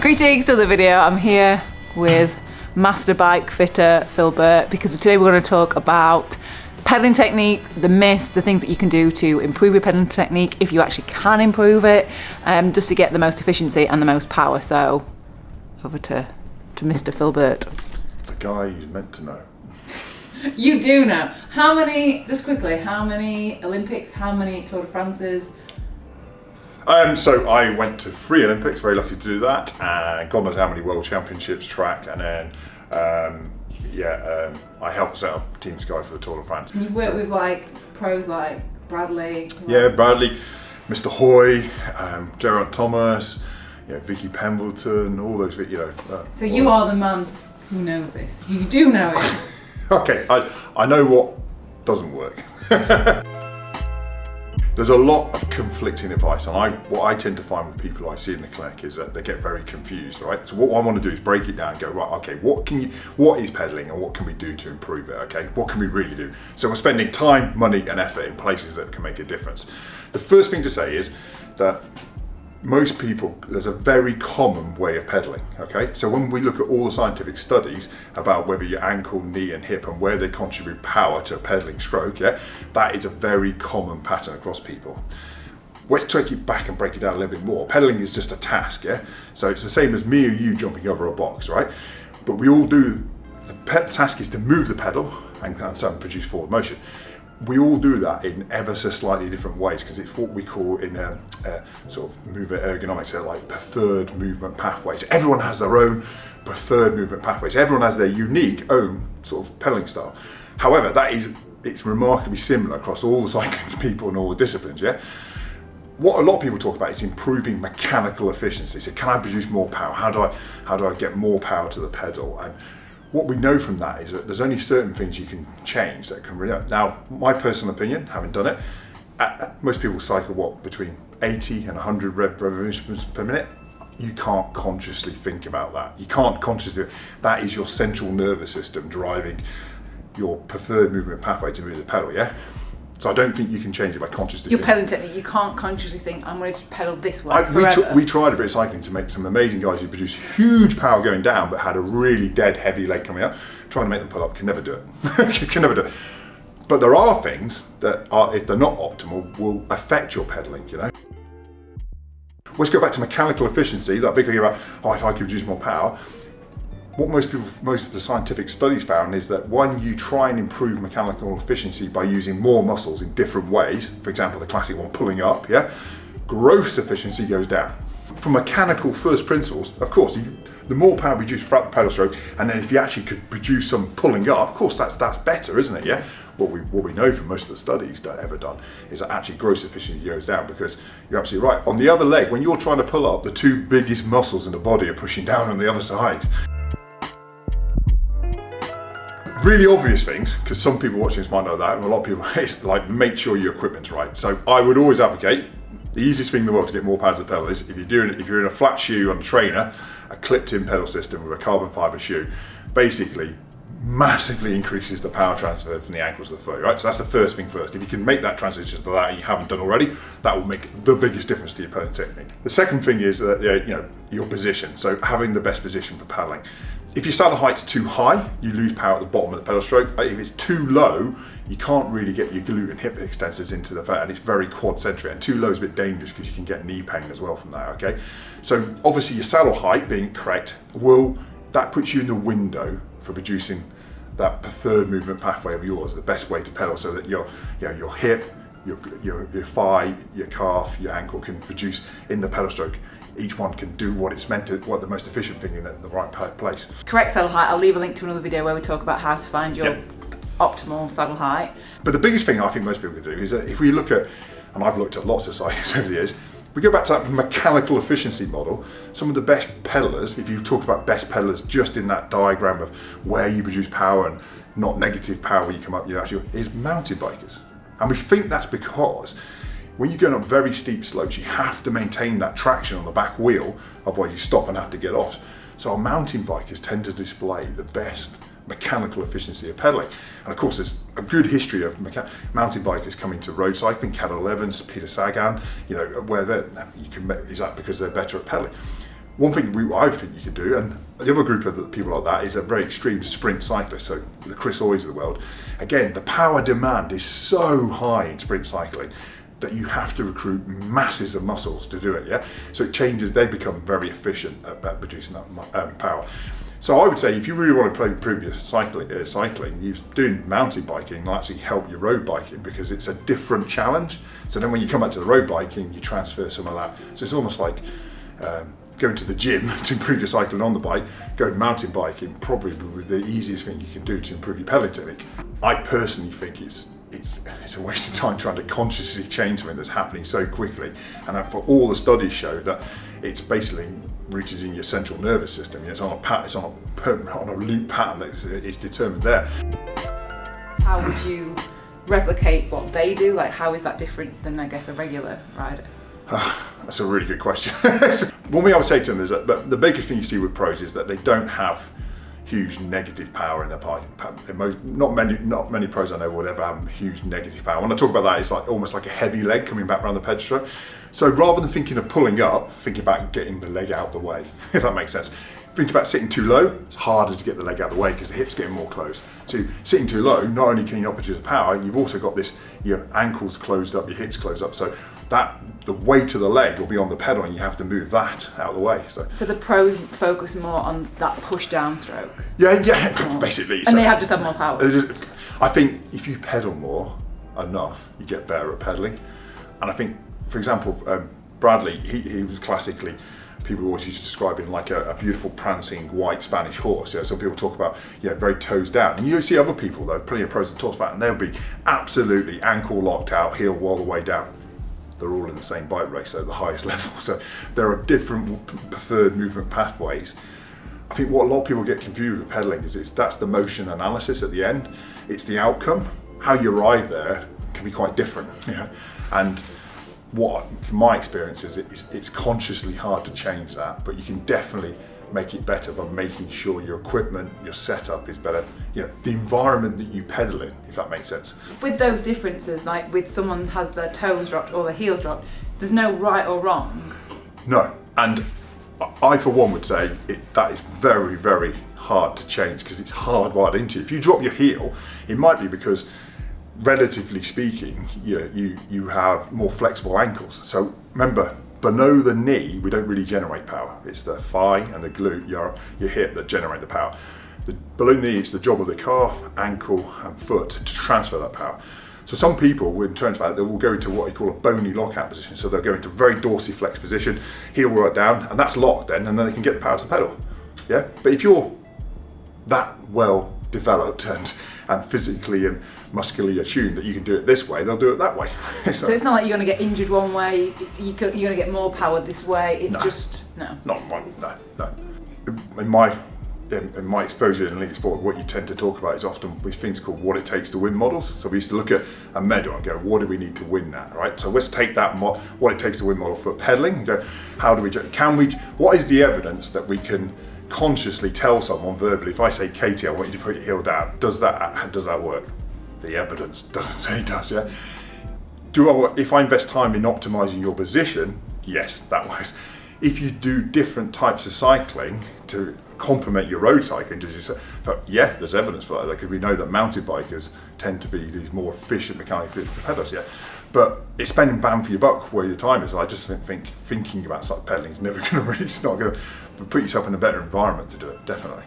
Greetings to the video. I'm here with master bike fitter Phil Burt because today we're going to talk about pedaling technique, the myths, the things that you can do to improve your pedaling technique if you actually can improve it, just to get the most efficiency and the most power. So over to Mr. Phil Burt. The guy who's meant to know. You do know. How many, just quickly, how many Olympics, how many Tour de France's? So I went to 3 Olympics, very lucky to do that, and God knows how many World Championships track, and then I helped set up Team Sky for the Tour de France. And you've worked with like pros like Bradley. Yeah, Bradley, Mr. Hoy, Geraint Thomas, Vicky Pemberton, all those, So you are the man who knows this. You do know it. Okay, I know what doesn't work. There's a lot of conflicting advice, and what I tend to find with people I see in the clinic is that they get very confused, right? So what I want to do is break it down and go, right, okay, what is pedaling and what can we do to improve it, okay? What can we really do? So we're spending time, money and effort in places that can make a difference. The first thing to say is that most people, there's a very common way of pedaling, okay? So when we look at all the scientific studies about whether your ankle, knee and hip and where they contribute power to a pedaling stroke, that is a very common pattern across people. Let's take it back and break it down a little bit more. Pedaling is just a task, So it's the same as me or you jumping over a box, right? But we all do, the task is to move the pedal and produce forward motion. We all do that in ever so slightly different ways because it's what we call in sort of movement ergonomics, so like preferred movement pathways. Everyone has their own preferred movement pathways. Everyone has their unique own sort of pedaling style. However, it's remarkably similar across all the cycling people and all the disciplines. What a lot of people talk about is improving mechanical efficiency. So can I produce more power? How do I get more power to the pedal? And what we know from that is that there's only certain things you can change that can really. Now, my personal opinion, having done it, most people cycle between 80 and 100 revolutions per minute. You can't consciously think about that. You can't consciously. That is your central nervous system driving your preferred movement pathway to move the pedal. So I don't think you can change it by consciously. Your pedaling technique, you can't consciously think, I'm going to pedal this way we tried a bit of cycling to make some amazing guys who produce huge power going down but had a really dead heavy leg coming up. Trying to make them pull up, can never do it. Can never do it. But there are things that are, if they're not optimal, will affect your pedaling, Let's go back to mechanical efficiency, that big thing about, if I could produce more power. What most of the scientific studies found is that when you try and improve mechanical efficiency by using more muscles in different ways, for example, the classic one, pulling up, gross efficiency goes down. From mechanical first principles, of course, the more power produced throughout the pedal stroke, and then if you actually could produce some pulling up, of course, that's better, isn't it? What we know from most of the studies that I've ever done is that actually gross efficiency goes down because you're absolutely right. On the other leg, when you're trying to pull up, the 2 biggest muscles in the body are pushing down on the other side. Really obvious things, because some people watching this might know that, and a lot of people, it's like make sure your equipment's right. So I would always advocate, the easiest thing in the world to get more power to the pedal is if you're in a flat shoe on a trainer, a clipped-in pedal system with a carbon fibre shoe, basically massively increases the power transfer from the ankles to the foot, right? So that's the first thing first. If you can make that transition to that and you haven't done already, that will make the biggest difference to your pedaling technique. The second thing is that your position, so having the best position for pedaling. If your saddle height's too high, you lose power at the bottom of the pedal stroke. If it's too low, you can't really get your glute and hip extensors into the foot, and it's very quad-centric. And too low is a bit dangerous because you can get knee pain as well from that, okay? So obviously your saddle height being correct, that puts you in the window for producing that preferred movement pathway of yours, the best way to pedal, so that your hip, your thigh, your calf, your ankle can produce in the pedal stroke. Each one can do what it's meant to, what the most efficient thing in the right place. Correct saddle height. I'll leave a link to another video where we talk about how to find your optimal saddle height. But the biggest thing I think most people can do is that if we look at, and I've looked at lots of cyclists over the years, we go back to that mechanical efficiency model. Some of the best pedalers, if you talk about best pedalers just in that diagram of where you produce power and not negative power when you come up, is mountain bikers. And we think that's because when you're going up very steep slopes, you have to maintain that traction on the back wheel, otherwise you stop and have to get off. So our mountain bikers tend to display the best mechanical efficiency of pedaling. And of course, there's a good history of mountain bikers coming to road cycling, Cadel Evans, Peter Sagan, where is that because they're better at pedaling? one thing I think you can do, and the other group of people like that is a very extreme sprint cyclist, so the Chris Hoys of the world. Again, the power demand is so high in sprint cycling that you have to recruit masses of muscles to do it, yeah? So it changes, they become very efficient at producing that power. So I would say if you really want to improve your cycling, doing mountain biking will actually help your road biking because it's a different challenge. So then when you come back to the road biking, you transfer some of that. So it's almost like going to the gym to improve your cycling on the bike, going mountain biking probably the easiest thing you can do to improve your pedaling technique. I personally think it's a waste of time trying to consciously change something that's happening so quickly, and for all the studies show that it's basically rooted in your central nervous system. You know, it's on a loop pattern that is determined there. How would you replicate what they do? Like, how is that different than, I guess, a regular rider? That's a really good question. One thing I would say to them is that the biggest thing you see with pros is that they don't have huge negative power in their bike. Not many pros I know will ever have huge negative power. When I talk about that, it's like almost like a heavy leg coming back around the pedal stroke. So rather than thinking of pulling up, think about getting the leg out of the way, if that makes sense. Think about sitting too low, it's harder to get the leg out of the way because the hip's getting more closed. So sitting too low, not only can you not produce power, you've also got your ankles closed up, your hips closed up. So that the weight of the leg will be on the pedal and you have to move that out of the way. So the pros focus more on that push down stroke? Yeah, basically. And they just have more power? I think if you pedal more enough, you get better at pedaling. And I think, for example, Bradley, he was classically, people always used to describe him like a beautiful prancing white Spanish horse. Yeah, some people talk about very toes down. And you see other people though, plenty of pros that talk about, and they'll be absolutely ankle locked out, heel all the way down. They're all in the same bike race at the highest level. So there are different preferred movement pathways. I think what a lot of people get confused with pedaling is that's the motion analysis at the end. It's the outcome. How you arrive there can be quite different. Yeah? And from my experience is it's consciously hard to change that, but you can definitely make it better by making sure your equipment, your setup is better. The environment that you pedal in, if that makes sense. With those differences, like with someone has their toes dropped or their heels dropped, there's no right or wrong. No, and I for one would say that is very, very hard to change because it's hardwired into you. If you drop your heel, it might be because, relatively speaking, you have more flexible ankles. So remember, below the knee, we don't really generate power. It's the thigh and the glute, your hip, that generate the power. Below the knee, it's the job of the calf, ankle, and foot to transfer that power. So some people, in terms of that, they will go into what you call a bony lockout position. So they'll go into a very dorsiflex position, heel right down, and that's locked then, and then they can get the power to the pedal. Yeah. But if you're that well developed and physically and muscularly attuned that you can do it this way, they'll do it that way. So it's not like you're going to get injured one way, you're going to get more power this way, it's no. In my exposure in elite sport, what you tend to talk about is often with things called what it takes to win models. So we used to look at a medal and go, what do we need to win that, right? So let's take that what it takes to win model for pedaling and go, what is the evidence that we can consciously tell someone verbally, if I say, Katie, I want you to put your heel down, does that work? The evidence doesn't say it does, yeah? If I invest time in optimizing your position, yes, that works. If you do different types of cycling to complement your road cycling, there's evidence for that, because we know that mountain bikers tend to be these more efficient mechanically pedals, yeah. But it's spending bang for your buck where your time is. And I just think thinking about such pedaling is never going to really, it's not going to put yourself in a better environment to do it, definitely.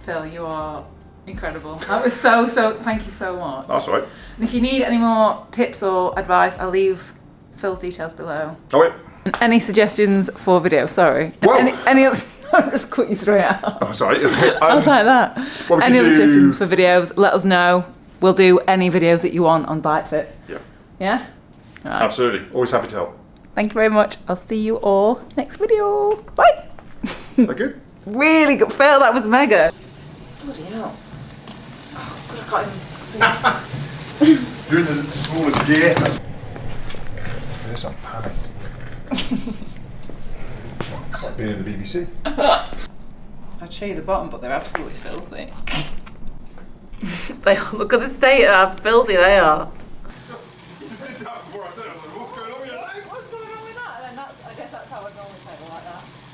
Phil, you are incredible. That was so, thank you so much. That's all right. And if you need any more tips or advice, I'll leave Phil's details below. Oh, yeah. Any suggestions for videos? Sorry. Well, any other? I'll just cut you straight out. Oh, sorry. I was like that. Any other suggestions for videos? Let us know. We'll do any videos that you want on Bike Fit. Yeah. Yeah? Right. Absolutely. Always happy to help. Thank you very much. I'll see you all next video. Bye. Is that good? Really good. Phil, that was mega. Bloody hell. Oh, God, I can't even... You're in the smallest gear. Yes, I'm panicked. It's like being in the BBC. I'd show you the bottom, but they're absolutely filthy. Look at the state of how filthy they are.